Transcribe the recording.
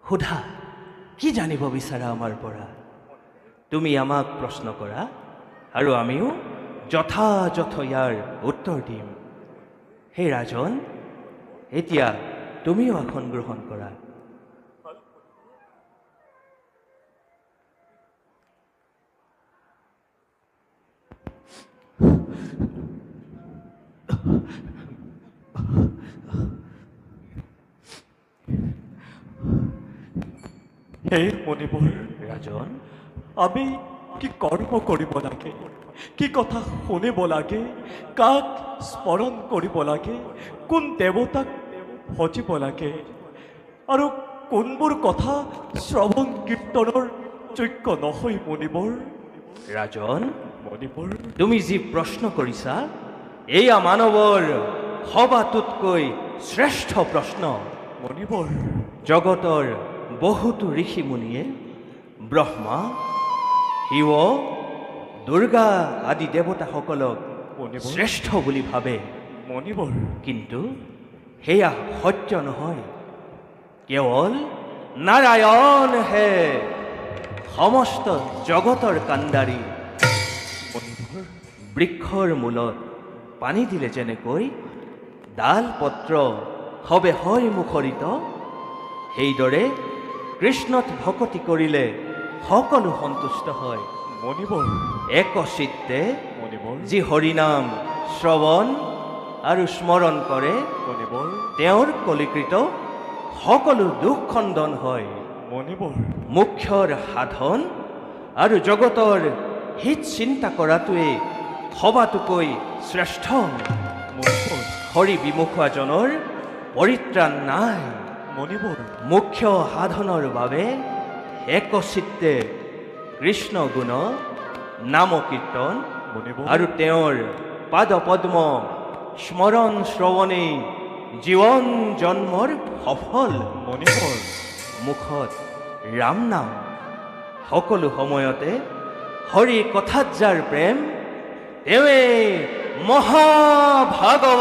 সোধা কি জানিব বিচাৰা আমাৰ পৰা তুমি আমাক প্ৰশ্ন কৰা আৰু আমিও যথাযথ ইয়াৰ উত্তৰ দিম হে ৰাজন এতিয়া তুমিও আসন গ্ৰহণ কৰা হে মণিবৰ ৰাজন আমি কি কৰ্ম কৰিব লাগে কি কথা শুনিব লাগে কাক স্মৰণ কৰিব লাগে কোন দেৱতাক ভজিব লাগে আৰু কোনবোৰ কথা শ্ৰৱণ কীৰ্তনৰ যোগ্য নহয় মণিবৰ ৰাজন মণিবৰ তুমি যি প্ৰশ্ন কৰিছা এয়া মানৱৰ সবাতোতকৈ শ্ৰেষ্ঠ প্ৰশ্ন মণিবৰ জগতৰ বহুতো ঋষি মুনিয়ে ব্ৰহ্মা শিৱ দুৰ্গা আদি দেৱতাসকলক মণিবৰ শ্ৰেষ্ঠ বুলি ভাবে মণিবৰ কিন্তু সেয়া সত্য নহয় কেৱল নাৰায়ণ হে সমস্ত জগতৰ কাণ্ডাৰী মণিবৰ বৃক্ষৰ মূলত পানী দিলে যেনেকৈ ডাল পত্ৰ হবে হয় মুখৰিত সেইদৰে কৃষ্ণত ভকতি কৰিলে সকলো সন্তুষ্ট হয় মণিবৰ একচিত্তে মণিবৰ যি হৰিনাম শ্ৰৱণ আৰু স্মৰণ কৰে মণিবৰ তেওঁৰ কলিকৃত সকলো দুখ খণ্ডন হয় মণিবৰ মুখ্যৰ সাধন আৰু জগতৰ হিত চিন্তা কৰাটোৱে সবাতোকৈ শ্ৰেষ্ঠ মণিবৰ হৰি বিমুখুৱাজনৰ পৰিত্ৰাণ নাই মণিবৰ মুখ্য সাধনৰ বাবে একচিত্তে কৃষ্ণ গুণ নাম কীৰ্তন মণিবৰ আৰু তেওঁৰ পাদ পদ্ম স্মৰণ শ্ৰৱণেই জীৱন জন্মৰ সফল মণিবৰ মুখত ৰাম নাম সকলো সময়তে হৰি কথাত যাৰ প্ৰেম তেৱে মহাভাগৱত